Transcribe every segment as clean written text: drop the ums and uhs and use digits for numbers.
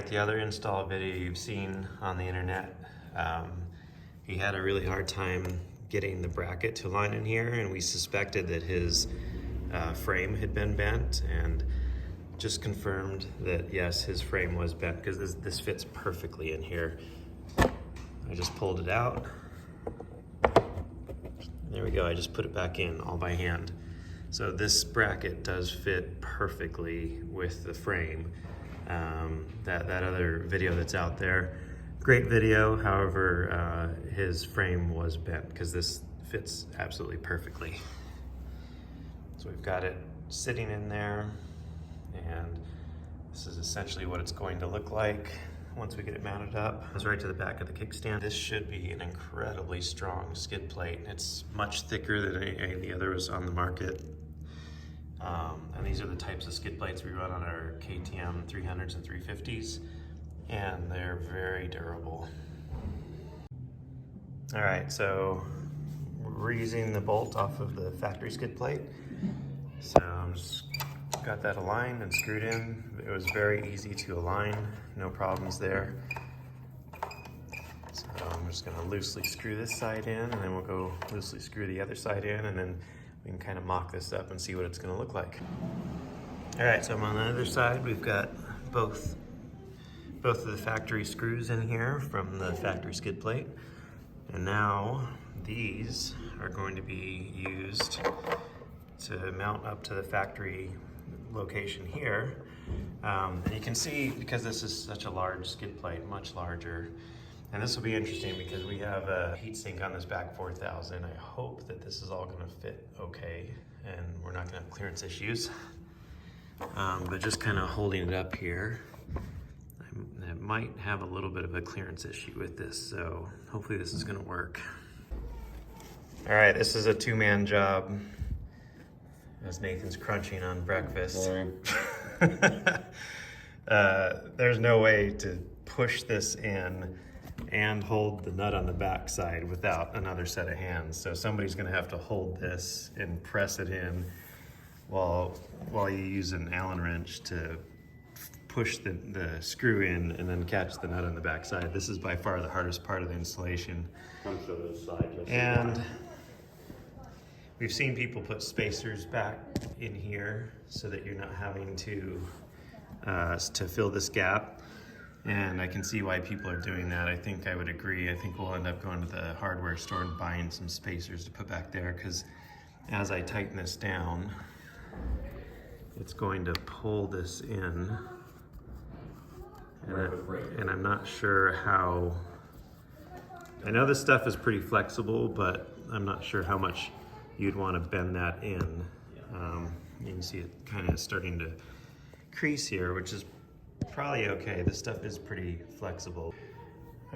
The other install video you've seen on the internet, he had a really hard time getting the bracket to line in here, and we suspected that his frame had been bent, and just confirmed that yes, his frame was bent, because this fits perfectly in here. I just pulled it out. There we go, I just put it back in all by hand. So this bracket does fit perfectly with the frame. That other video that's out there, great video, however, his frame was bent because this fits absolutely perfectly. So we've got it sitting in there, and this is essentially what it's going to look like once we get it mounted up. It's right to the back of the kickstand. This should be an incredibly strong skid plate. It's much thicker than any of the others on the market. And these are the types of skid plates we run on our KTM 300s and 350s, and they're very durable. All right, so we're using the bolt off of the factory skid plate. So I'm just got that aligned and screwed in. It was very easy to align, no problems there. So I'm just gonna loosely screw this side in, and then we'll go loosely screw the other side in, and then we can kind of mock this up and see what it's gonna look like. All right, so I'm on the other side. We've got both of the factory screws in here from the factory skid plate. And now these are going to be used to mount up to the factory location here. And you can see, because this is such a large skid plate, much larger, and this will be interesting because we have a heat sink on this back 4000. I hope that this is all gonna fit okay and we're not gonna have clearance issues. But just kind of holding it up here, I might have a little bit of a clearance issue with this, so hopefully this is gonna work. All right, this is a two-man job as Nathan's crunching on breakfast. There's no way to push this in and hold the nut on the back side without another set of hands. So somebody's gonna have to hold this and press it in while you use an Allen wrench to push the screw in and then catch the nut on the back side. This is by far the hardest part of the installation. And we've seen people put spacers back in here so that you're not having to fill this gap. And I can see why people are doing that. I think I would agree. I think we'll end up going to the hardware store and buying some spacers to put back there, because as I tighten this down, it's going to pull this in. And I'm not sure how, I know this stuff is pretty flexible, but I'm not sure how much you'd want to bend that in. You can see it kind of starting to crease here, which is probably okay. This stuff is pretty flexible.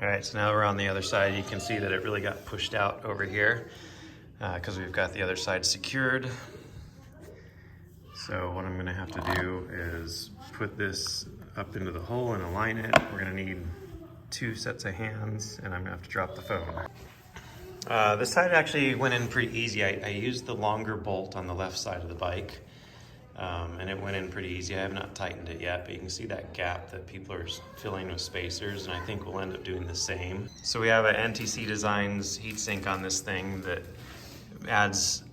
All right, so now we're on the other side. You can see that it really got pushed out over here because we've got the other side secured. So what I'm gonna have to do is put this up into the hole and align it. We're gonna need 2 sets of hands, and I'm gonna have to drop the phone. This side actually went in pretty easy. I used the longer bolt on the left side of the bike, and it went in pretty easy. I have not tightened it yet, but you can see that gap that people are filling with spacers, and I think we'll end up doing the same. So we have an NTC Designs heatsink on this thing that adds,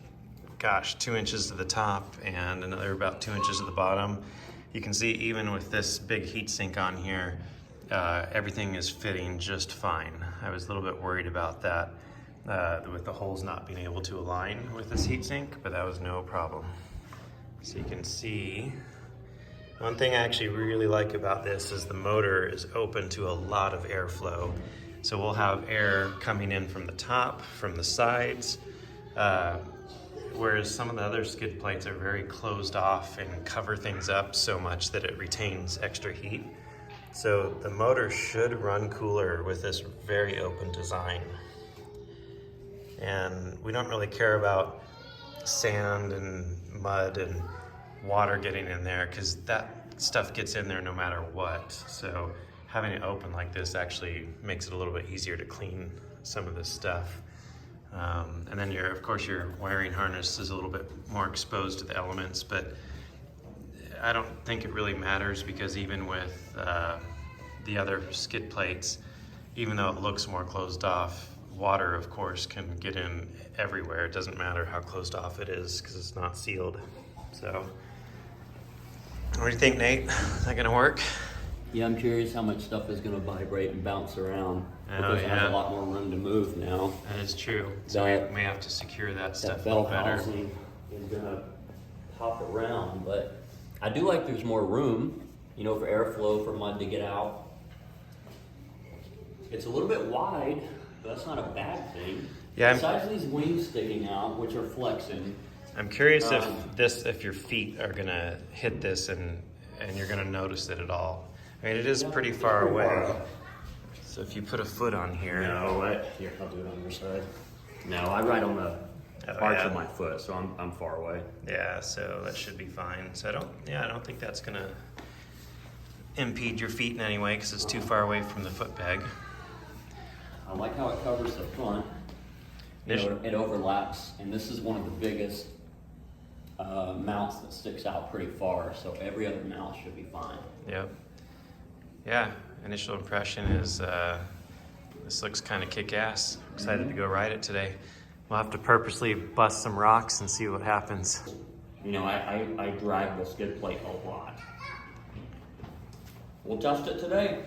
gosh, 2 inches to the top and another about 2 inches to the bottom. You can see even with this big heatsink on here, everything is fitting just fine. I was a little bit worried about that with the holes not being able to align with this heatsink, but that was no problem. So you can see, one thing I actually really like about this is the motor is open to a lot of airflow. So we'll have air coming in from the top, from the sides, whereas some of the other skid plates are very closed off and cover things up so much that it retains extra heat. So the motor should run cooler with this very open design. And we don't really care about sand and mud and water getting in there because that stuff gets in there no matter what. So having it open like this actually makes it a little bit easier to clean some of this stuff. And then of course your wiring harness is a little bit more exposed to the elements, but I don't think it really matters because even with the other skid plates, even though it looks more closed off, water of course can get in everywhere. It doesn't matter how closed off it is because it's not sealed. So what do you think, Nate? Is that gonna work? Yeah, I'm curious how much stuff is going to vibrate and bounce around because it yeah. has a lot more room to move now. That is true. So we may have to secure that stuff That bell better. housing is going to pop around, but I do like there's more room, you know, for airflow, for mud to get out. It's a little bit wide, but that's not a bad thing. Yeah, besides these wings sticking out, which are flexing. I'm curious if your feet are gonna hit this and you're gonna notice it at all. I mean, it is pretty far away. So if you put a foot on here. No, here, I'll do it on your side. No, I ride on the arch of my foot, so I'm far away. Yeah, so that should be fine. So I don't think that's gonna impede your feet in any way because it's too far away from the foot peg. I like how it covers the front. It overlaps, and this is one of the biggest mounts that sticks out pretty far, so every other mount should be fine. Yep. Yeah, initial impression is this looks kind of kick-ass. Excited to go ride it today. We'll have to purposely bust some rocks and see what happens. You know, I drive the skid plate a lot. We'll test it today.